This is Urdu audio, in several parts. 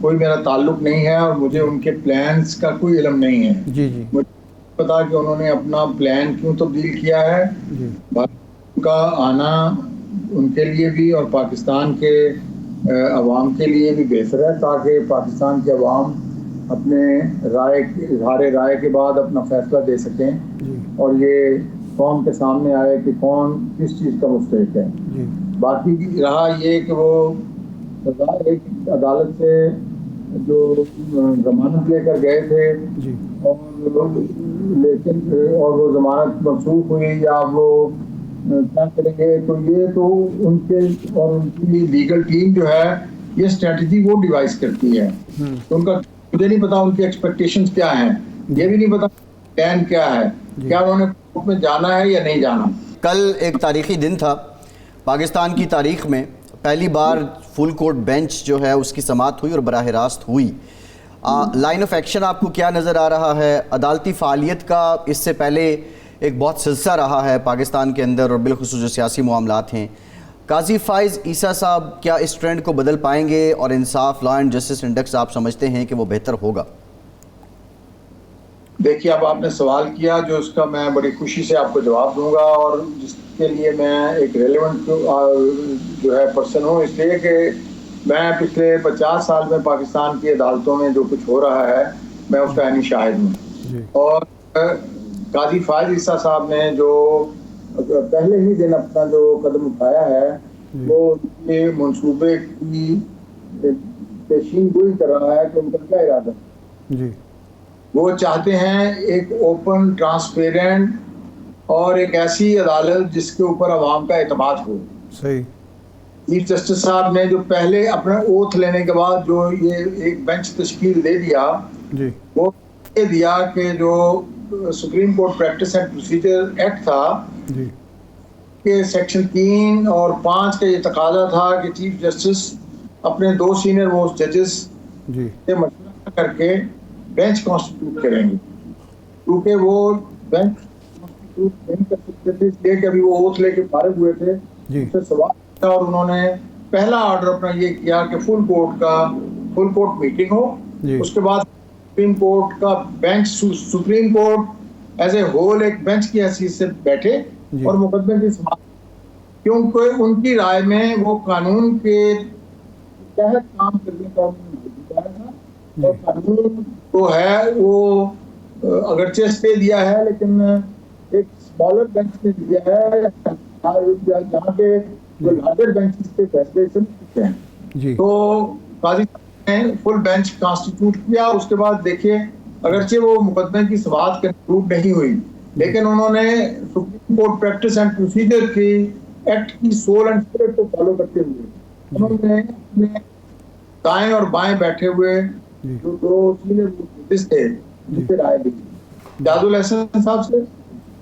کوئی میرا تعلق نہیں ہے اور مجھے ان کے پلانز کا کوئی علم نہیں ہے. جی جی مجھے پتا کہ انہوں نے اپنا پلان کیوں تبدیل کیا ہے. جی ان کا آنا ان کے لیے بھی اور پاکستان کے عوام کے لیے بھی بہتر ہے تاکہ پاکستان کے عوام اپنے اظہار رائے کے بعد اپنا فیصلہ دے سکیں اور یہ قوم کے سامنے آئے کہ کون کس چیز کا مستحق ہے. باقی رہا یہ کہ وہ ایک عدالت سے جو ضمانت لے کر گئے تھے اور وہ ضمانت منسوخ ہوئی یا وہ کیا کریں گے, تو یہ تو ان کے اور ان کی لیگل ٹیم جو ہے یہ اسٹریٹجی وہ ڈیوائز کرتی ہے. ان کا مجھے نہیں پتا ان کی ایکسپیکٹیشنز کیا ہیں, یہ بھی نہیں پتا پلان کیا ہے, کیا انہوں نے کورٹ میں جانا ہے یا نہیں جانا. کل ایک تاریخی دن تھا پاکستان کی تاریخ میں, پہلی بار فل کورٹ بینچ جو ہے اس کی سماعت ہوئی اور براہ راست ہوئی. لائن آف ایکشن آپ کو کیا نظر آ رہا ہے؟ عدالتی فعالیت کا اس سے پہلے ایک بہت سلسلہ رہا ہے پاکستان کے اندر اور بالخصوص جو سیاسی معاملات ہیں. قاضی فائز عیسیٰ صاحب کیا اس ٹرینڈ کو بدل پائیں گے اور انصاف لا اینڈ جسٹس انڈیکس آپ سمجھتے ہیں کہ وہ بہتر ہوگا؟ دیکھیے اب آپ نے سوال کیا جو اس کا میں بڑی خوشی سے آپ کو جواب دوں گا اور جس کے لیے میں ایک ریلیونٹ جو ہے پرسن ہوں, اس لیے کہ میں پچھلے 50 سال میں پاکستان کی عدالتوں میں جو کچھ ہو رہا ہے میں اس کا عینی شاہد ہوں. اور قاضی فائز عیسیٰ صاحب نے جو پہلے ہی دن اپنا جو قدم اٹھایا ہے وہ یہ منصوبے کی پیشین گوئی کر رہا ہے کہ ان کا کیا ارادہ ہے. وہ چاہتے ہیں ایک اوپن ٹرانسپیرنٹ اور ایک ایسی عدالت جس کے اوپر عوام کا اعتماد ہو. صحیح. چیف جسٹس صاحب نے جو پہلے اپنا اوتھ لینے کے بعد جو یہ ایک بینچ تشکیل دے دیا وہ یہ دیا کہ جو supreme court practice and procedure act تھا کہ سیکشن 3 اور 5 کا یہ تقاضا تھا کہ چیف جسٹس اپنے 2 سینئر موسٹ ججز سے مشورہ کر کے بینچ کانسٹیٹیوٹ کریں گے, کیونکہ وہ بینچ کانسٹیٹیوٹ نہیں کر سکتے تھے اس لیے کہ ابھی وہ اوتھ لے کے فارغ ہوئے تھے. اس سے سوال کیا اور انہوں نے پہلا آرڈر اپنا یہ کیا کہ فل کورٹ میٹنگ ہو, اس کے بعد سپریم کورٹ کا bench supreme court as a whole ایک بینچ کی حیثیت سے بیٹھے اور مقدمے کی سماعت, کیونکہ ان کی رائے میں وہ قانون کے تحت کام کرنے کا تھا اور قانون تو ہے وہ اگرچہ اسٹے دیا ہے لیکن ایک اسمالر بینچ نے دیا ہے جہاں کے جو لارجر بینچز کے فیصلے سے ملتے ہیں. تو قاضی نے فل بینچ کانسٹیٹیوٹ کیا. اس کے بعد دیکھیے اگرچہ وہ مقدمے کی سماعت کنکلوڈ نہیں ہوئی لیکن انہوں نے supreme court practice and procedure کی ایکٹ کی سول اینڈ اسپرٹ کو فالو کرتے ہوئے انہوں نے اپنے دائیں اور بائیں بیٹھے ہوئے جو 2 سینئر ججز تھے جن سے رائے دی, جاز الحسن صاحب سے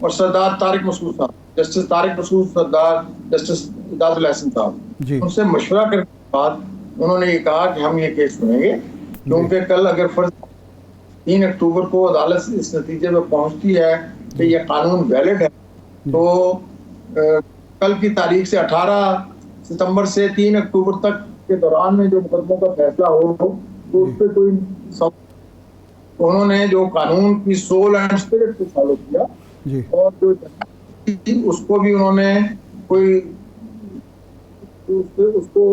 اور سردار طارق مسعود صاحب, جسٹس طارق مسعود, سردار جسٹس جاز الحسن صاحب, ان سے مشورہ کرنے کے بعد انہوں نے یہ کہا کہ ہم یہ کیس سنیں گے کیونکہ کل اگر فرض 3 اکتوبر کو عدالت اس نتیجے میں پہنچتی ہے کہ یہ قانون ویلڈ ہے تو کل کی تاریخ سے 18 ستمبر سے 3 اکتوبر تک کے دوران میں جو مقدموں کا فیصلہ ہو تو اس پہ کوئی انہوں نے جو قانون کی سول اینڈ اسپرٹ کو فالو کیا اور جو اس کو بھی انہوں نے کوئی اس کو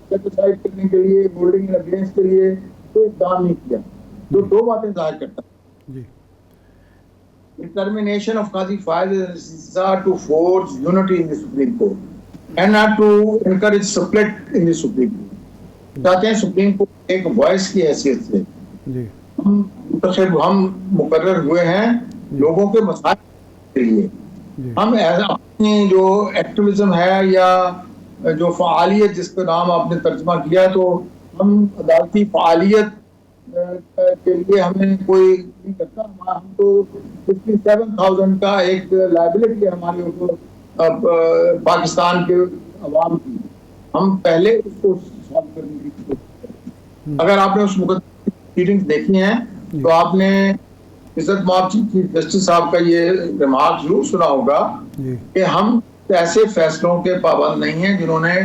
سیٹسفائی کرنے کے لیے ہولڈنگ ان ابیئنس کے لیے کوئی اقدام نہیں کیا. جو 2 باتیں ظاہر کرتا ہے determination of Qazi Faiz Issa to forge unity in the Supreme Court and not to encourage split in the Supreme Court. چاہتے ہیں سپریم کورٹ ایک وائس کی حیثیت سے ہم مقرر ہوئے ہیں لوگوں کے مسائل کے لیے. ہم اپنی جو ایکٹیویزم ہے یا جو فعالیت جس کا نام آپ نے ترجمہ کیا تو ہم عدالتی فعالیت کے لیے ہمیں کوئی نہیں کرتا. ہم تو 57,000 کا ایک لائبلٹی ہے ہمارے اوپر پاکستان کے عوام کی, ہم پہلے اس کو سالو کرنے کی کوشش کریں. اگر آپ نے اس مقدمے کی میٹنگ دیکھی ہیں تو آپ نے عزت مآب چیف جسٹس صاحب کا یہ ریمارک ضرور سنا ہوگا کہ ہم ایسے فیصلوں کے پابند نہیں ہیں جنہوں نے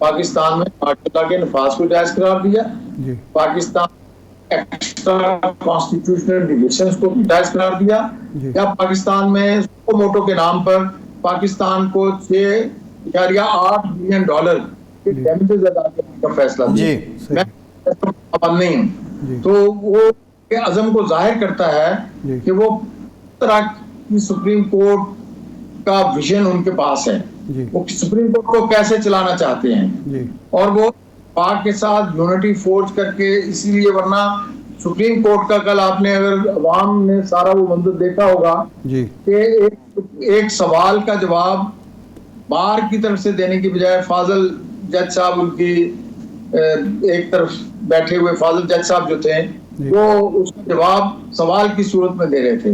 پاکستان میں مارشل لا کے نفاذ کو جائز قرار دیا, پاکستان ایکسٹرا کانسٹیٹیوشنل ڈیلیشنز کو جائز قرار دیا, یا پاکستان میں سکو موٹو کے نام پر پاکستان کو $6.8 بلین کے ڈیمیجز ادا کرنے کا فیصلہ دیا. میں نہیں ہوں, تو وہ عزم کو ظاہر کرتا ہے کہ وہ طرح کی سپریم کورٹ کا ویژن ان کے پاس ہے, وہ سپریم کورٹ کو کیسے چلانا چاہتے ہیں, اور وہ پاک کے ساتھ یونٹی فورج کر کے, اسی لیے ورنہ سپریم کورٹ کا کل آپ نے اگر عوام نے سارا وہ منظر دیکھا ہوگا کہ ایک سوال کا جواب بار کی طرف سے دینے کی بجائے فاضل جج صاحب, ان کی ایک طرف بیٹھے ہوئے فاضل جج صاحب جو تھے, وہ اس کا جواب سوال کی صورت میں دے رہے تھے.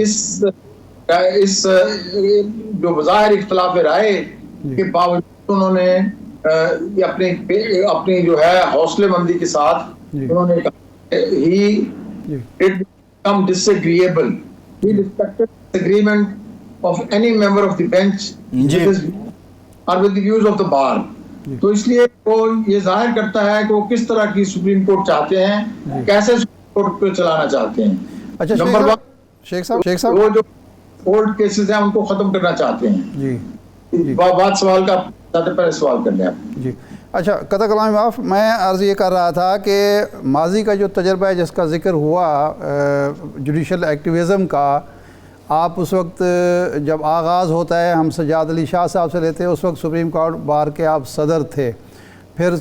اس جو بظاہر اختلاف رائے کے باوجود انہوں نے اپنی جو ہے حوصلے مندی کے ساتھ انہوں نے کہا he did become disagreeable, he respected disagreement of any member of the bench or with the views of the bar. تو اس لیے وہ یہ ظاہر کرتا ہے کہ وہ کس طرح کی سپریم کورٹ چاہتے ہیں, کیسے سپریم کورٹ کو چلانا چاہتے ہیں. اچھا نمبر 1, شیخ صاحب وہ جو اولڈ کیسز ہیں ان کو ختم کرنا چاہتے ہیں. بات سوال کا پہلے سوال کر لیں آپ. جی اچھا, قطع کلام معاف, میں عرض یہ کر رہا تھا کہ ماضی کا جو تجربہ ہے جس کا ذکر ہوا جوڈیشل ایکٹیویزم کا, آپ اس وقت جب آغاز ہوتا ہے ہم سجاد علی شاہ صاحب سے لیتے ہیں, اس وقت سپریم کورٹ بار کے آپ صدر تھے, پھر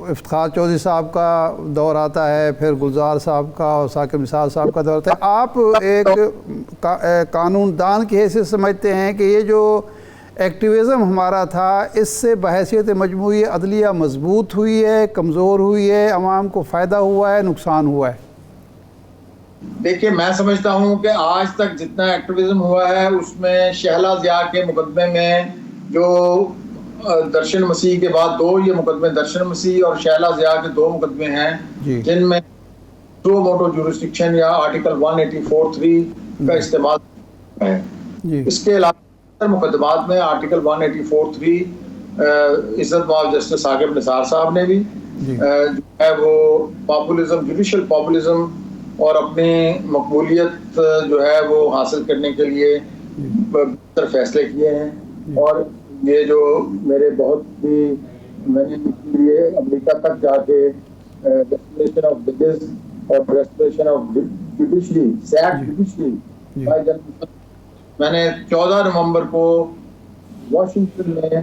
افتخار چودھری صاحب کا دور آتا ہے, پھر گلزار صاحب کا اور ثاقب نثار صاحب کا دور آتا ہے. آپ ایک قانون دان کی حیثیت سمجھتے ہیں کہ یہ جو ایکٹیویزم ہمارا تھا اس سے بحیثیت مجموعی عدلیہ مضبوط ہوئی ہے, کمزور ہوئی ہے, عوام کو فائدہ ہوا ہے, نقصان ہوا ہے؟ دیکھیے, میں سمجھتا ہوں کہ آج تک جتنا ایکٹیویزم ہوا ہے اس میں شہلا ضیاء کے مقدمے میں جو درشن مسیح کے بعد 2 یہ مقدمے درشن مسیح اور شہلا ضیاء کے 2 مقدمے ہیں جن میں سکو موٹو جورسڈکشن یا آرٹیکل 184(3) کا استعمال ہے. اس کے علاوہ مقدمات میں آرٹیکل 184(3) عزت مآب جسٹس ثاقب نثار صاحب نے بھی جو ہے وہ پاپولزم, جوڈیشل پاپولزم اور اپنی مقبولیت جو ہے وہ حاصل کرنے کے لیے بہتر فیصلے کیے ہیں. اور یہ جو میرے بہت ہی, میں نے لیے امریکہ تک جا کے ریسٹوریشن آف ججز اور restoration of judiciary, set judiciary, میں نے 14 نومبر کو واشنگٹن میں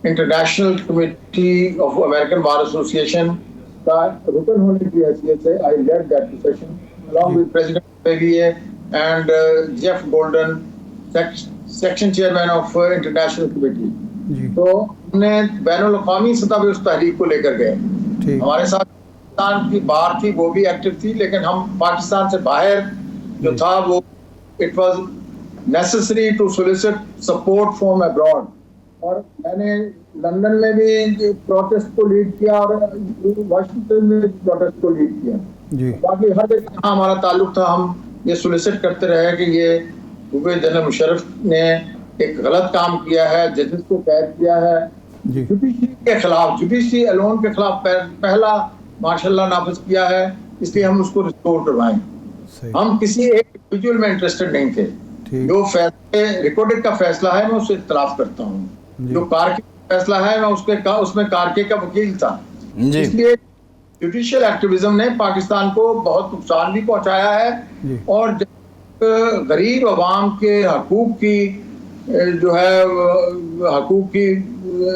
International Committee of American Bar Association کا رکن ہونے کی حیثیت سے I led that session along with President Peggy and Jeff Golden, section chairman of international committee. تو ہم نے بین الاقوامی سطح پہ اس تحریک کو لے کر گئے. ہمارے ساتھ پاکستان کی بار تھی, وہ بھی ایکٹیو تھی, لیکن ہم پاکستان سے باہر جو تھا وہ it was necessary to solicit support from abroad. اور میں نے لندن میں بھی پروٹیسٹ کو لیڈ کیا اور واشنگٹن میں بھی پروٹیسٹ کو لیڈ کیا. باقی ہر ایک جہاں ہمارا تعلق تھا ہم یہ سولیسٹ کرتے رہے کہ یہ صوبے جنرل مشرف نے ایک غلط کام کیا ہے, ججز کو قید کیا ہے, جوڈیشری کے خلاف, جوڈیشری الون کے خلاف پہلا ماشاء اللہ نافذ کیا ہے, اس لیے ہم اس کو ریسٹور کروائیں. ہم کسی ایک انڈیویجول میں انٹرسٹڈ نہیں تھے. جو فیصلے ریکارڈڈ کا فیصلہ ہے میں اس سے اختلاف کرتا ہوں, جو کارکے کا فیصلہ ہے میں اس میں کارکے کا وکیل تھا. اس لیے جوڈیشل ایکٹیویزم نے پاکستان کو بہت نقصان بھی پہنچایا ہے, اور غریب عوام کے حقوق کی جو ہے حقوق کی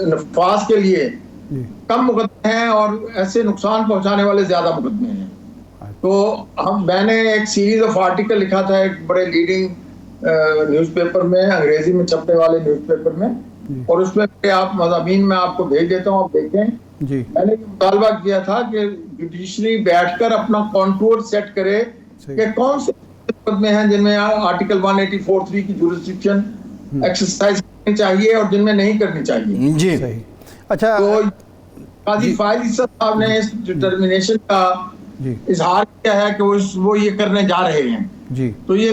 نفاذ کے لیے کم مقدمے ہیں اور ایسے نقصان پہنچانے والے زیادہ مقدمے ہیں. تو میں نے ایک سیریز آف آرٹیکل لکھا تھا ایک بڑے لیڈنگ نیوز پیپر میں, انگریزی میں چھپنے والے نیوز پیپر میں, اور اس میں آپ مضامین میں آپ کو بھیج دیتا ہوں, آپ دیکھیں. میں نے یہ مطالبہ کیا تھا کہ جوڈیشری بیٹھ کر اپنا کانٹور سیٹ کرے کہ کون سے مقدمے ہیں جن میں آرٹیکل 184(3) کی جورسڈکشن ایکسرسائز کرنی چاہیے اور جن میں نہیں کرنی چاہیے. جی اچھا, تو قاضی فائز عیسیٰ صاحب نے اس ڈٹرمینیشن کا اظہار کیا ہے کہ وہ یہ کرنے جا رہے ہیں. تو یہ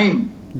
9,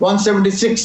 176,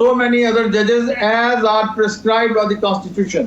so many other judges as are prescribed by the constitution।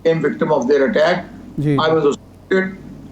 became victim of their attack, I was assaulted,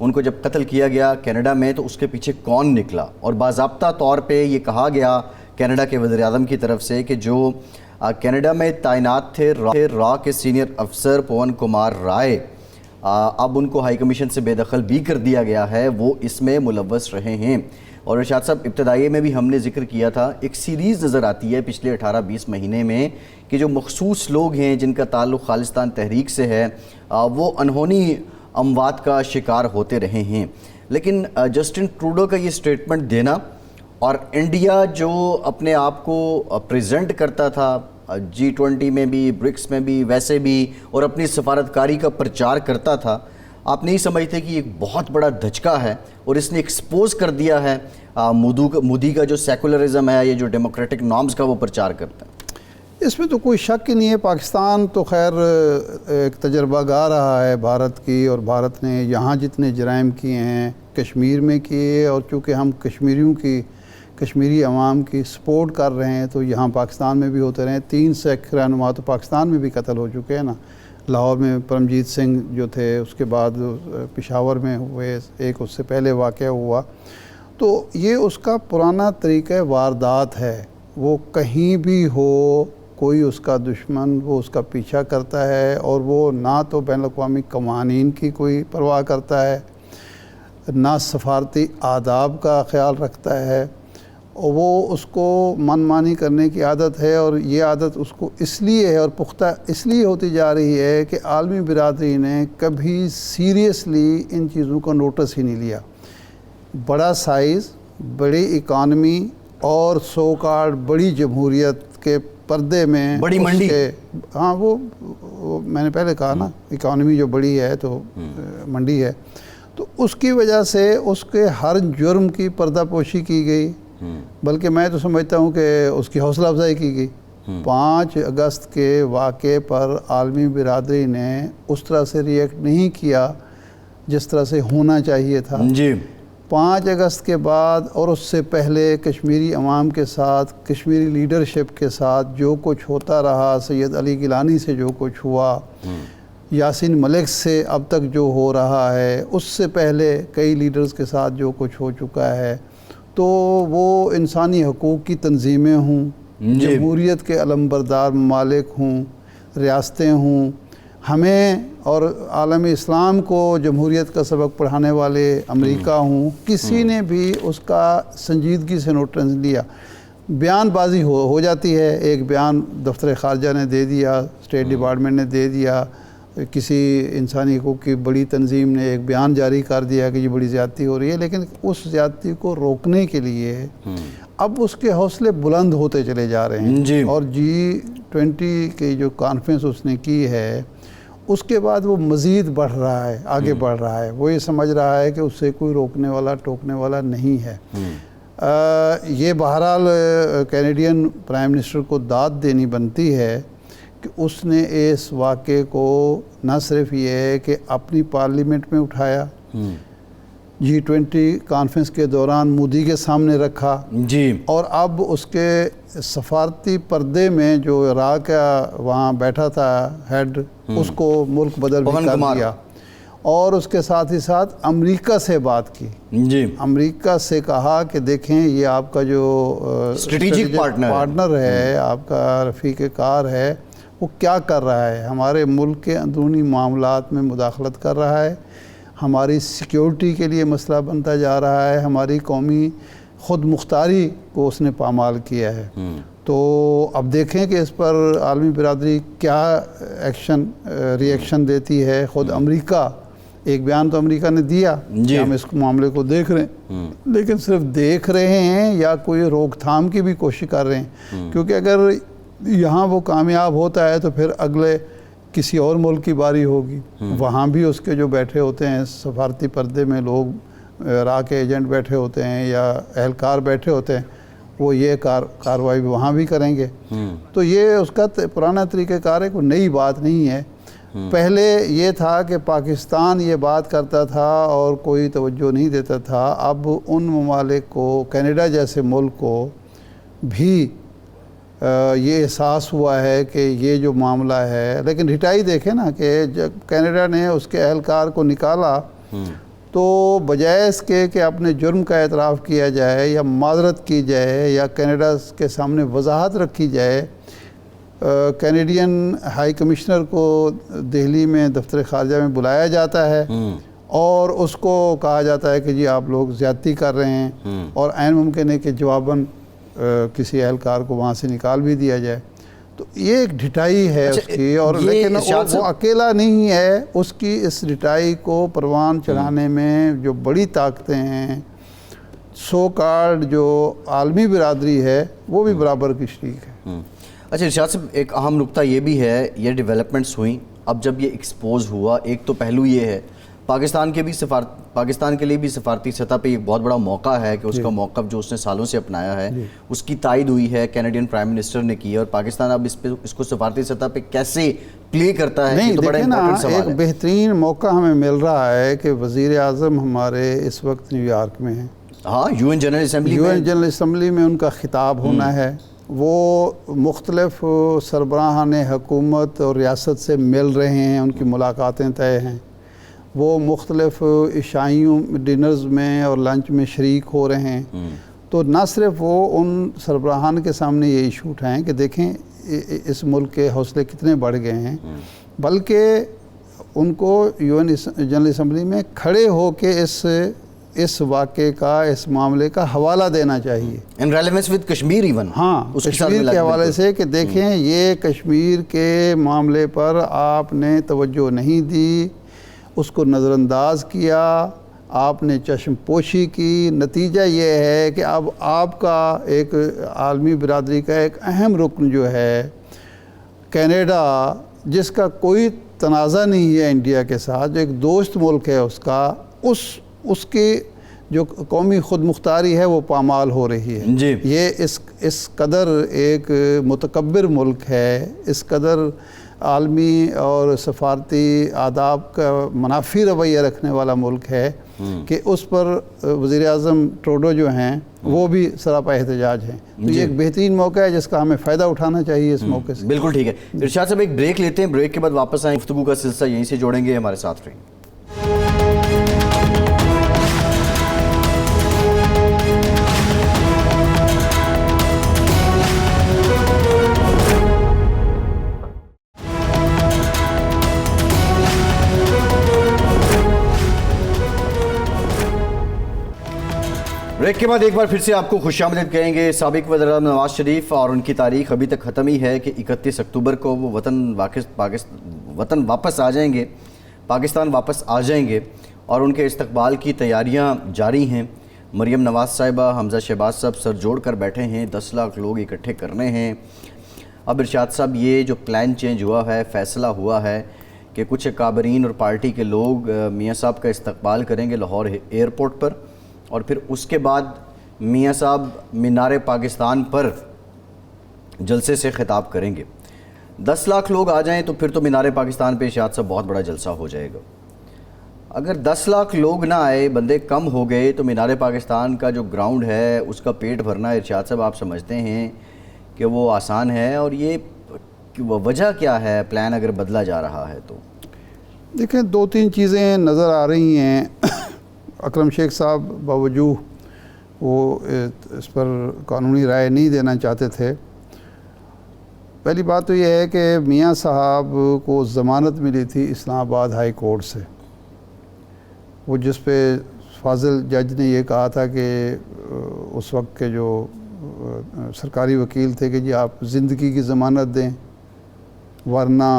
ان کو جب قتل کیا گیا کینیڈا میں تو اس کے پیچھے کون نکلا، اور باضابطہ طور پہ یہ کہا گیا کینیڈا کے وزیر اعظم کی طرف سے کہ جو کینیڈا میں تعینات تھے را کے سینئر افسر پون کمار رائے، اب ان کو ہائی کمیشن سے بے دخل بھی کر دیا گیا ہے، وہ اس میں ملوث رہے ہیں۔ اور ارشاد صاحب ابتدائی میں بھی ہم نے ذکر کیا تھا، ایک سیریز نظر آتی ہے پچھلے 18-20 مہینے میں کہ جو مخصوص لوگ ہیں جن کا تعلق خالصتان تحریک سے ہے وہ انہونی اموات کا شکار ہوتے رہے ہیں، لیکن جسٹن ٹروڈو کا یہ سٹیٹمنٹ دینا اور انڈیا جو اپنے آپ کو پریزنٹ کرتا تھا G20 میں بھی، برکس میں بھی، ویسے بھی، اور اپنی سفارتکاری کا پرچار کرتا تھا، آپ نہیں سمجھتے کہ یہ ایک بہت بڑا دھچکا ہے اور اس نے ایکسپوز کر دیا ہے مودی کا جو سیکولرزم ہے، یہ جو ڈیموکریٹک نارمز کا وہ پرچار کرتا ہے؟ اس میں تو کوئی شک ہی نہیں ہے۔ پاکستان تو خیر ایک تجربہ گاہ رہا ہے بھارت کی، اور بھارت نے یہاں جتنے جرائم کیے ہیں کشمیر میں کیے، اور چونکہ ہم کشمیری عوام کی سپورٹ کر رہے ہیں تو یہاں پاکستان میں بھی ہوتے رہے ہیں۔ 3 سکھ رہنما تو پاکستان میں بھی قتل ہو چکے ہیں نا، لاہور میں پرمجیت سنگھ جو تھے، اس کے بعد پشاور میں ہوئے، ایک اس سے پہلے واقعہ ہوا۔ تو یہ اس کا پرانا طریقہ واردات ہے، وہ کہیں بھی ہو کوئی اس کا دشمن وہ اس کا پیچھا کرتا ہے، اور وہ نہ تو بین الاقوامی قوانین کی کوئی پرواہ کرتا ہے، نہ سفارتی آداب کا خیال رکھتا ہے، اور وہ اس کو من مانی کرنے کی عادت ہے، اور یہ عادت اس کو اس لیے ہے اور پختہ اس لیے ہوتی جا رہی ہے کہ عالمی برادری نے کبھی سیریسلی ان چیزوں کا نوٹس ہی نہیں لیا۔ بڑا سائز، بڑی اکانومی اور سو کارڈ بڑی جمہوریت کے پردے میں بڑی منڈی، ہاں وہ میں نے پہلے کہا نا، اکانومی جو بڑی ہے تو منڈی ہے، تو اس کی وجہ سے اس کے ہر جرم کی پردہ پوشی کی گئی، بلکہ میں تو سمجھتا ہوں کہ اس کی حوصلہ افزائی کی گئی۔ 5 اگست کے واقعے پر عالمی برادری نے اس طرح سے ریئیکٹ نہیں کیا جس طرح سے ہونا چاہیے تھا۔ 5 اگست کے بعد اور اس سے پہلے کشمیری عوام کے ساتھ، کشمیری لیڈرشپ کے ساتھ جو کچھ ہوتا رہا، سید علی گیلانی سے جو کچھ ہوا، یاسین ملک سے اب تک جو ہو رہا ہے، اس سے پہلے کئی لیڈرز کے ساتھ جو کچھ ہو چکا ہے، تو وہ انسانی حقوق کی تنظیمیں ہوں، جمہوریت کے علمبردار ممالک ہوں، ریاستیں ہوں، ہمیں اور عالم اسلام کو جمہوریت کا سبق پڑھانے والے امریکہ ہوں، کسی نے بھی اس کا سنجیدگی سے نوٹس نہیں لیا۔ بیان بازی ہو جاتی ہے، ایک بیان دفتر خارجہ نے دے دیا، اسٹیٹ ڈپارٹمنٹ نے دے دیا، کسی انسانی حقوق کی بڑی تنظیم نے ایک بیان جاری کر دیا کہ یہ بڑی زیادتی ہو رہی ہے، لیکن اس زیادتی کو روکنے کے لیے اب اس کے حوصلے بلند ہوتے چلے جا رہے ہیں۔ اور G20 کی جو کانفرنس اس نے کی ہے، اس کے بعد وہ مزید بڑھ رہا ہے، آگے بڑھ رہا ہے، وہ یہ سمجھ رہا ہے کہ اس سے کوئی روکنے والا ٹوکنے والا نہیں ہے۔ یہ بہرحال کینیڈین پرائم منسٹر کو داد دینی بنتی ہے کہ اس نے اس واقعے کو نہ صرف یہ ہے کہ اپنی پارلیمنٹ میں اٹھایا، G20 کانفرنس کے دوران مودی کے سامنے رکھا، اور اب اس کے سفارتی پردے میں جو عراق کا وہاں بیٹھا تھا ہیڈ، اس کو ملک بدل بھی کر دیا، اور اس کے ساتھ ہی ساتھ امریکہ سے بات کی، امریکہ سے کہا کہ دیکھیں یہ آپ کا جو اسٹریٹجک پارٹنر ہے، آپ کا رفیق کار ہے، وہ کیا کر رہا ہے، ہمارے ملک کے اندرونی معاملات میں مداخلت کر رہا ہے، ہماری سیکیورٹی کے لیے مسئلہ بنتا جا رہا ہے، ہماری قومی خود مختاری کو اس نے پامال کیا ہے۔ تو اب دیکھیں کہ اس پر عالمی برادری کیا ری ایکشن دیتی ہے۔ خود امریکہ، ایک بیان تو امریکہ نے دیا کہ ہم اس معاملے کو دیکھ رہے ہیں، لیکن صرف دیکھ رہے ہیں یا کوئی روک تھام کی بھی کوشش کر رہے ہیں، کیونکہ اگر یہاں وہ کامیاب ہوتا ہے تو پھر اگلے کسی اور ملک کی باری ہوگی، وہاں بھی اس کے جو بیٹھے ہوتے ہیں سفارتی پردے میں لوگ، عراق کے ایجنٹ بیٹھے ہوتے ہیں یا اہلکار بیٹھے ہوتے ہیں، وہ یہ کارروائی وہاں بھی کریں گے۔ تو یہ اس کا پرانا طریقہ کار ہے، کوئی نئی بات نہیں ہے۔ پہلے یہ تھا کہ پاکستان یہ بات کرتا تھا اور کوئی توجہ نہیں دیتا تھا، اب ان ممالک کو، کینیڈا جیسے ملک کو بھی یہ احساس ہوا ہے کہ یہ جو معاملہ ہے، لیکن رٹائی دیکھیں نا کہ جب کینیڈا نے اس کے اہلکار کو نکالا تو بجائے اس کے کہ اپنے جرم کا اعتراف کیا جائے یا معذرت کی جائے یا کینیڈا کے سامنے وضاحت رکھی جائے، کینیڈین ہائی کمشنر کو دہلی میں دفتر خارجہ میں بلایا جاتا ہے اور اس کو کہا جاتا ہے کہ جی آپ لوگ زیادتی کر رہے ہیں، اور عین ممکن ہے کہ جواباً کسی اہلکار کو وہاں سے نکال بھی دیا جائے. تو یہ ایک ڈھٹائی ہے اس کی، اور لیکن وہ اکیلا نہیں ہے، اس کی اس ڈھٹائی کو پروان چڑھانے میں جو بڑی طاقتیں ہیں، سو کارڈ جو عالمی برادری ہے، وہ بھی برابر کی شریک ہے. اچھا ارشاد صاحب، ایک اہم نقطہ یہ بھی ہے، یہ ڈیولپمنٹس ہوئیں، اب جب یہ ایکسپوز ہوا، ایک تو پہلو یہ ہے پاکستان کے لیے بھی سفارتی سطح پہ ایک بہت بڑا موقع ہے کہ اس کا موقف جو اس نے سالوں سے اپنایا ہے اس کی تائید ہوئی ہے، کینیڈین پرائم منسٹر نے کی ہے، اور پاکستان اب اس کو سفارتی سطح پہ کیسے پلے کرتا ہے. نہیں دیکھیں نا، ایک بہترین موقع ہمیں مل رہا ہے کہ وزیر اعظم ہمارے اس وقت نیو یارک میں ہیں. ہاں، یو این جنرل اسمبلی میں ان کا خطاب ہونا ہے. وہ مختلف سربراہان حکومت اور ریاست سے مل رہے ہیں، ان کی ملاقاتیں طے ہیں. وہ مختلف عشائیوں ڈنرز میں اور لنچ میں شریک ہو رہے ہیں. تو نہ صرف وہ ان سربراہان کے سامنے یہ ایشو اٹھائیں کہ دیکھیں اس ملک کے حوصلے کتنے بڑھ گئے ہیں، بلکہ ان کو یو این جنرل اسمبلی میں کھڑے ہو کے اس واقعے کا، اس معاملے کا حوالہ دینا چاہیے. ان ریلیونس ود کشمیر ایون. ہاں، کشمیر کے حوالے سے کہ دیکھیں یہ کشمیر کے معاملے پر آپ نے توجہ نہیں دی، اس کو نظر انداز کیا، آپ نے چشم پوشی کی. نتیجہ یہ ہے کہ اب آپ کا ایک عالمی برادری کا ایک اہم رکن جو ہے کینیڈا، جس کا کوئی تنازع نہیں ہے انڈیا کے ساتھ، جو ایک دوست ملک ہے اس کا، اس کی جو قومی خود مختاری ہے وہ پامال ہو رہی ہے. جی. یہ اس قدر ایک متکبر ملک ہے، اس قدر عالمی اور سفارتی آداب کا منافی رویہ رکھنے والا ملک ہے کہ اس پر وزیر اعظم ٹروڈو جو ہیں وہ بھی سراپا احتجاج ہیں. تو یہ ایک بہترین موقع ہے جس کا ہمیں فائدہ اٹھانا چاہیے اس موقع سے. بالکل ٹھیک ہے. ارشاد صاحب ایک بریک لیتے ہیں، بریک کے بعد واپس آئیں، گفتگو کا سلسلہ یہیں سے جوڑیں گے، ہمارے ساتھ رہیں. بریک کے بعد ایک بار پھر سے آپ کو خوش آمدید کہیں گے. سابق وزیر اعظم نواز شریف، اور ان کی تاریخ ابھی تک ختم ہی ہے کہ 31 اکتوبر کو وہ وطن واپس آ جائیں گے، پاکستان واپس آ جائیں گے، اور ان کے استقبال کی تیاریاں جاری ہیں. مریم نواز صاحبہ، حمزہ شہباز صاحب سر جوڑ کر بیٹھے ہیں، 10 لاکھ لوگ اکٹھے کرنے ہیں. اب ارشاد صاحب یہ جو پلان چینج ہوا ہے، فیصلہ ہوا ہے کہ کچھ اکابرین اور پارٹی کے لوگ میاں صاحب کا استقبال کریں گے لاہور ایئرپورٹ پر، اور پھر اس کے بعد میاں صاحب مینار پاکستان پر جلسے سے خطاب کریں گے. 10 لاکھ لوگ آ جائیں تو پھر تو مینار پاکستان پہ ارشاد صاحب بہت بڑا جلسہ ہو جائے گا. اگر 10 لاکھ لوگ نہ آئے، بندے کم ہو گئے، تو مینار پاکستان کا جو گراؤنڈ ہے اس کا پیٹ بھرنا ارشاد صاحب آپ سمجھتے ہیں کہ وہ آسان ہے؟ اور یہ وجہ کیا ہے پلان اگر بدلا جا رہا ہے؟ تو دیکھیں 2-3 چیزیں نظر آ رہی ہیں. اکرم شیخ صاحب باوجود وہ اس پر قانونی رائے نہیں دینا چاہتے تھے. پہلی بات تو یہ ہے کہ میاں صاحب کو ضمانت ملی تھی اسلام آباد ہائی کورٹ سے، وہ جس پہ فاضل جج نے یہ کہا تھا کہ اس وقت کے جو سرکاری وکیل تھے کہ جی آپ زندگی کی ضمانت دیں ورنہ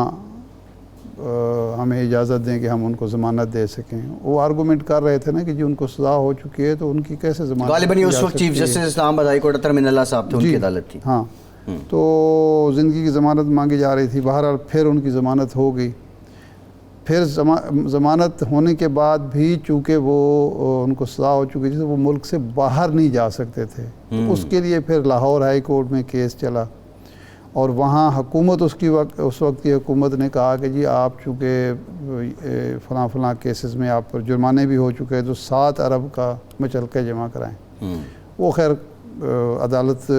ہمیں اجازت دیں کہ ہم ان کو ضمانت دے سکیں. وہ آرگومنٹ کر رہے تھے نا کہ جی ان کو سزا ہو چکی ہے تو ان کی کیسے ضمانت؟ غالباً اس وقت چیف جسٹس اسلام آباد ہائی کورٹ اطہر من اللہ صاحب تھے، ان کی عدالت تھی. ہاں، تو زندگی کی ضمانت مانگی جا رہی تھی. بہرحال پھر ان کی ضمانت ہو گئی. پھر ضمانت ہونے کے بعد بھی چونکہ وہ ان کو سزا ہو چکی تھی تو وہ ملک سے باہر نہیں جا سکتے تھے. تو اس کے لیے پھر لاہور ہائی کورٹ میں کیس چلا، اور وہاں حکومت اس وقت کی حکومت نے کہا کہ جی آپ چونکہ فلاں کیسز میں آپ پر جرمانے بھی ہو چکے ہیں تو 7 ارب کا مچلکہ جمع کرائیں. وہ خیر عدالت،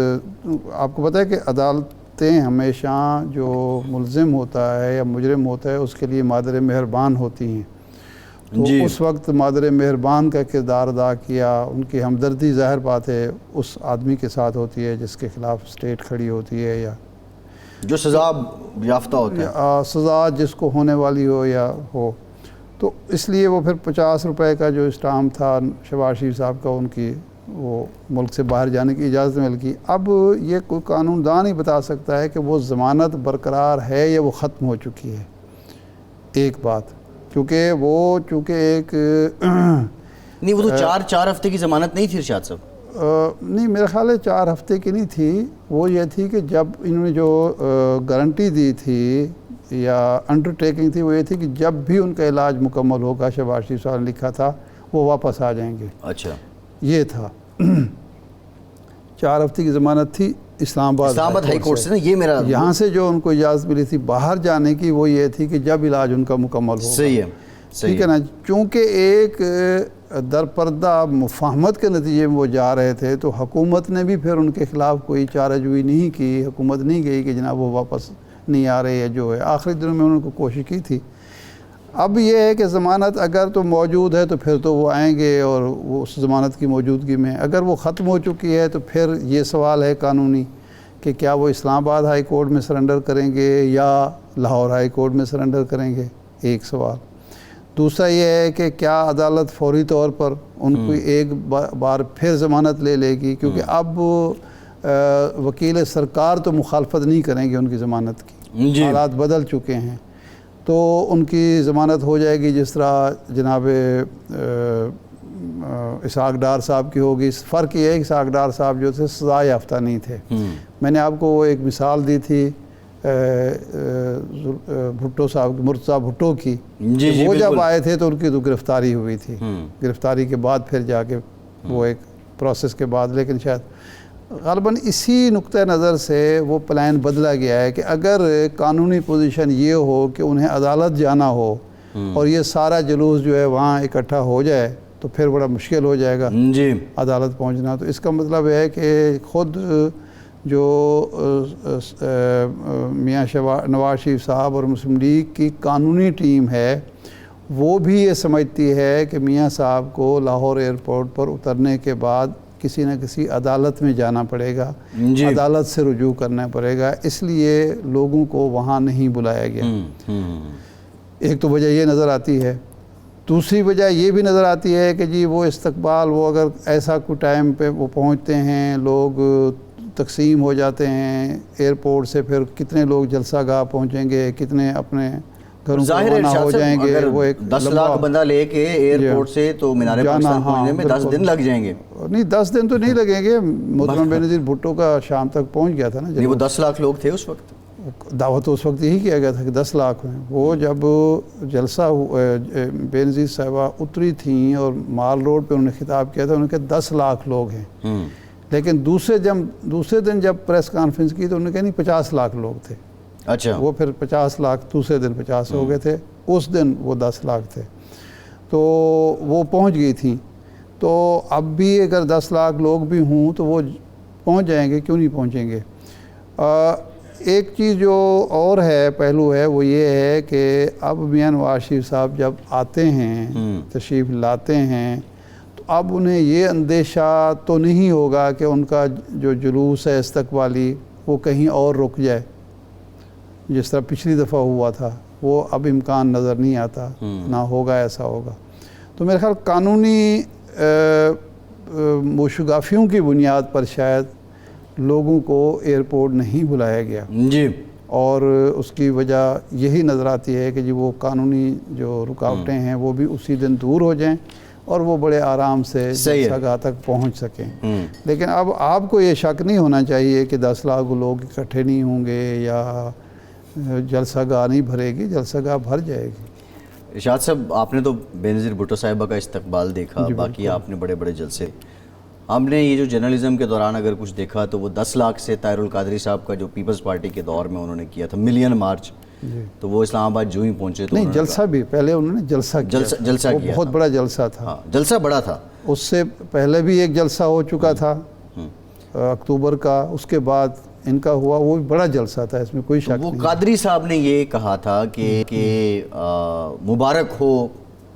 آپ کو پتہ ہے کہ عدالتیں ہمیشہ جو ملزم ہوتا ہے یا مجرم ہوتا ہے اس کے لیے مادر مہربان ہوتی ہیں. تو اس وقت مادر مہربان کا کردار ادا کیا. ان کی ہمدردی ظاہر بات ہے اس آدمی کے ساتھ ہوتی ہے جس کے خلاف اسٹیٹ کھڑی ہوتی ہے یا جو سزا یافتہ ہوتا ہے, سزا جس کو ہونے والی ہو یا ہو. تو اس لیے وہ پھر 50 روپے کا جو اسٹامپ تھا شہباز شریف صاحب کا, ان کی وہ ملک سے باہر جانے کی اجازت مل گئی. اب یہ کوئی قانون دان ہی بتا سکتا ہے کہ وہ ضمانت برقرار ہے یا وہ ختم ہو چکی ہے. ایک بات چونکہ ایک نہیں, وہ تو چار ہفتے کی ضمانت نہیں تھی ارشاد صاحب. نہیں, میرا خیال ہے 4 ہفتے کی نہیں تھی. وہ یہ تھی کہ جب انہوں نے جو گارنٹی دی تھی یا انڈر ٹیکنگ تھی وہ یہ تھی کہ جب بھی ان کا علاج مکمل ہوگا, شہباز شریف صاحب نے لکھا تھا, وہ واپس آ جائیں گے. اچھا, یہ تھا. 4 ہفتے کی ضمانت تھی اسلام آباد ہائی کورٹ سے نا. یہ میرا یہاں سے جو ان کو اجازت ملی تھی باہر جانے کی وہ یہ تھی کہ جب علاج ان کا مکمل ہوگا. صحیح ہے, ٹھیک ہے نا. چونکہ ایک درپردہ مفاہمت کے نتیجے میں وہ جا رہے تھے تو حکومت نے بھی پھر ان کے خلاف کوئی چارہ جوئی نہیں کی. حکومت نہیں گئی کہ جناب وہ واپس نہیں آ رہے ہے. جو ہے آخری دنوں میں انہوں نے کوشش کی تھی. اب یہ ہے کہ ضمانت اگر تو موجود ہے تو پھر تو وہ آئیں گے, اور وہ اس ضمانت کی موجودگی میں اگر وہ ختم ہو چکی ہے تو پھر یہ سوال ہے قانونی کہ کیا وہ اسلام آباد ہائی کورٹ میں سرنڈر کریں گے یا لاہور ہائی کورٹ میں سرنڈر کریں گے. ایک سوال. دوسرا یہ ہے کہ کیا عدالت فوری طور پر ان کو ایک بار پھر ضمانت لے لے گی, کیونکہ اب وکیل سرکار تو مخالفت نہیں کریں گے ان کی ضمانت کی. حالات بدل چکے ہیں تو ان کی ضمانت ہو جائے گی جس طرح جناب اسحاق ڈار صاحب کی ہوگی. فرق یہ ہے کہ اسحاق ڈار صاحب جو تھے سزا یافتہ نہیں تھے. میں نے آپ کو وہ ایک مثال دی تھی بھٹو صاحب, مرتضیٰ بھٹو کی. وہ جب آئے تھے تو ان کی تو گرفتاری ہوئی تھی. گرفتاری کے بعد پھر جا کے وہ ایک پروسیس کے بعد, لیکن شاید غالباً اسی نقطہ نظر سے وہ پلان بدلا گیا ہے کہ اگر قانونی پوزیشن یہ ہو کہ انہیں عدالت جانا ہو اور یہ سارا جلوس جو ہے وہاں اکٹھا ہو جائے تو پھر بڑا مشکل ہو جائے گا عدالت پہنچنا. تو اس کا مطلب ہے کہ خود جو میاں نواز شریف صاحب اور مسلم لیگ کی قانونی ٹیم ہے وہ بھی یہ سمجھتی ہے کہ میاں صاحب کو لاہور ایئرپورٹ پر اترنے کے بعد کسی نہ کسی عدالت میں جانا پڑے گا, عدالت سے رجوع کرنا پڑے گا, اس لیے لوگوں کو وہاں نہیں بلایا گیا. ایک تو وجہ یہ نظر آتی ہے. دوسری وجہ یہ بھی نظر آتی ہے کہ جی وہ استقبال, وہ اگر ایسا کوئی ٹائم پہ وہ پہنچتے ہیں, لوگ تقسیم ہو جاتے ہیں ایئرپورٹ سے, پھر کتنے لوگ جلسہ گاہ پہنچیں گے, کتنے اپنے گھروں کو روانہ ہو جائیں گے. وہ ایک 10 لاکھ بندہ لے کے ایئرپورٹ سے تو مینار پاکستان پہنچنے میں 10 دن لگ جائیں گے. نہیں 10 دن تو نہیں لگیں گے. محترم بینظیر بھٹو کا شام تک پہنچ گیا تھا نا. نہیں, وہ 10 لاکھ لوگ تھے اس وقت. دعوت تو اس وقت یہی کیا گیا تھا کہ 10 لاکھ ہیں. وہ جب جلسہ بینظیر صاحبہ اتری تھیں اور مال روڈ پہ انہوں نے خطاب کیا تھا, انہوں نے کہا 10 لاکھ لوگ ہیں. لیکن دوسرے دن جب پریس کانفرنس کی تو انہوں نے کہا نہیں 50 لاکھ لوگ تھے. اچھا, وہ پھر 50 لاکھ دوسرے دن 50 ہو گئے تھے. اس دن وہ 10 لاکھ تھے. تو وہ پہنچ گئی تھیں. تو اب بھی اگر 10 لاکھ لوگ بھی ہوں تو وہ پہنچ جائیں گے, کیوں نہیں پہنچیں گے. ایک چیز جو اور ہے پہلو ہے وہ یہ ہے کہ اب میاں نواز شریف صاحب جب آتے ہیں, تشریف لاتے ہیں, تو اب انہیں یہ اندیشہ تو نہیں ہوگا کہ ان کا جو جلوس ہے استقبالی وہ کہیں اور رک جائے جس طرح پچھلی دفعہ ہوا تھا. وہ اب امکان نظر نہیں آتا, نہ ہوگا ایسا ہوگا. تو میرے خیال قانونی موشگافیوں کی بنیاد پر شاید لوگوں کو ایئرپورٹ نہیں بلایا گیا. اور اس کی وجہ یہی نظر آتی ہے کہ جی وہ قانونی جو رکاوٹیں ہیں وہ بھی اسی دن دور ہو جائیں اور وہ بڑے آرام سے جلسہ گاہ تک پہنچ سکیں. لیکن اب آپ کو یہ شک نہیں ہونا چاہیے کہ 10 لاکھ لوگ اکٹھے نہیں ہوں گے یا جلسہ گاہ نہیں بھرے گی. جلسہ گاہ بھر جائے گی. ارشاد صاحب, آپ نے تو بینظیر بھٹو صاحبہ کا استقبال دیکھا, باقی آپ نے بڑے بڑے جلسے. ہم نے یہ جو جرنلزم کے دوران اگر کچھ دیکھا تو وہ 10 لاکھ سے طاہر القادری صاحب کا جو پیپلز پارٹی کے دور میں انہوں نے کیا تھا ملین مارچ, تو وہ اسلام آباد جو ہی پہنچے تو نہیں جلسہ بھی پہلے انہوں نے جلسہ کیا, بہت بڑا جلسہ تھا. جلسہ بڑا تھا. اس سے پہلے بھی ایک جلسہ ہو چکا تھا اکتوبر کا, اس کے بعد ان کا ہوا, وہ بھی بڑا جلسہ تھا, اس میں کوئی شک نہیں. وہ قادری صاحب نے یہ کہا تھا کہ مبارک ہو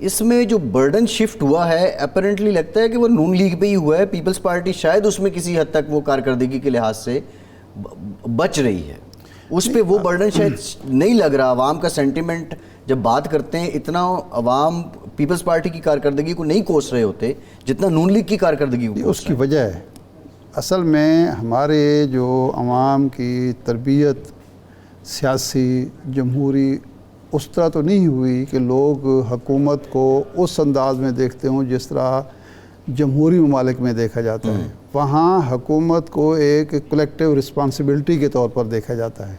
اس میں جو برڈن شفٹ ہوا ہے اپیرنٹلی لگتا ہے کہ وہ نون لیگ پہ ہی ہوا ہے. پیپلز پارٹی شاید اس میں کسی حد تک وہ کارکردگی کے لحاظ سے بچ رہی ہے, اس پہ وہ برڈن شاید نہیں لگ رہا. عوام کا سینٹیمنٹ جب بات کرتے ہیں اتنا عوام پیپلز پارٹی کی کارکردگی کو نہیں کوس رہے ہوتے جتنا نون لیگ کی کارکردگی کو. اس کی وجہ ہے اصل میں ہمارے جو عوام کی تربیت سیاسی جمہوری اس طرح تو نہیں ہوئی کہ لوگ حکومت کو اس انداز میں دیکھتے ہوں جس طرح جمہوری ممالک میں دیکھا جاتا ہے. وہاں حکومت کو ایک کلیکٹیو رسپانسبلٹی کے طور پر دیکھا جاتا ہے.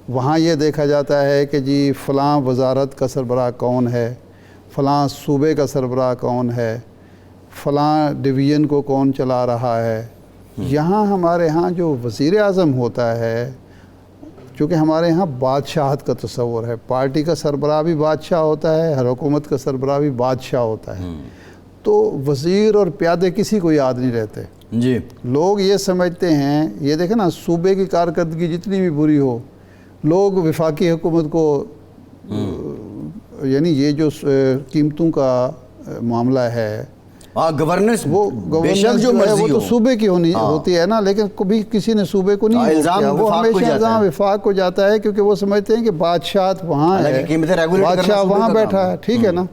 وہاں یہ دیکھا جاتا ہے کہ جی فلاں وزارت کا سربراہ کون ہے, فلاں صوبے کا سربراہ کون ہے, فلاں ڈویژن کو کون چلا رہا ہے. یہاں ہمارے ہاں جو وزیر اعظم ہوتا ہے, چونکہ ہمارے ہاں بادشاہت کا تصور ہے, پارٹی کا سربراہ بھی بادشاہ ہوتا ہے, ہر حکومت کا سربراہ بھی بادشاہ ہوتا ہے, تو وزیر اور پیادے کسی کو یاد نہیں رہتے. جی لوگ یہ سمجھتے ہیں, یہ دیکھیں نا, صوبے کی کارکردگی جتنی بھی بری ہو, لوگ وفاقی حکومت کو یعنی یہ جو قیمتوں کا معاملہ ہے گورننس وہ بے شک جو ہے مرضی وہ تو ہو صوبے کی ہوتی ہے نا, لیکن کبھی کسی نے صوبے کو نہیں کیا. وہ ہمیشہ الزام وفاق کو جاتا ہے کیونکہ وہ سمجھتے ہیں کہ بادشاہت وہاں ہے, بادشاہ وہاں بیٹھا ہے, ٹھیک ہے نا.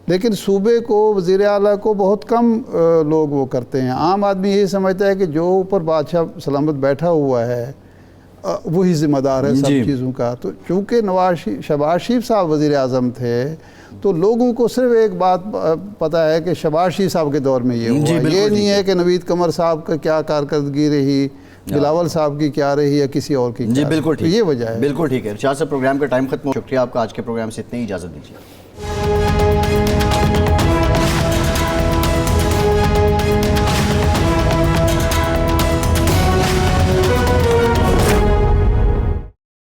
لیکن صوبے کو وزیر اعلیٰ کو بہت کم لوگ وہ کرتے ہیں. عام آدمی یہی سمجھتا ہے کہ جو اوپر بادشاہ سلامت بیٹھا ہوا ہے وہی ذمہ دار ہے سب چیزوں کا. تو چونکہ شہباز شریف صاحب وزیر اعظم تھے تو لوگوں کو صرف ایک بات پتہ ہے کہ شہباز شریف صاحب کے دور میں یہ ہوا. یہ نہیں ہے کہ نوید قمر صاحب کا کیا کارکردگی رہی, بلاول صاحب کی کیا رہی یا کسی اور کی. جی بالکل ٹھیک, یہ وجہ ہے. بالکل ٹھیک ہے. شاہ صاحب پروگرام کا ٹائم ختم ہو, شکریہ آپ کا. آج کے پروگرام سے اتنی اجازت دیجیے.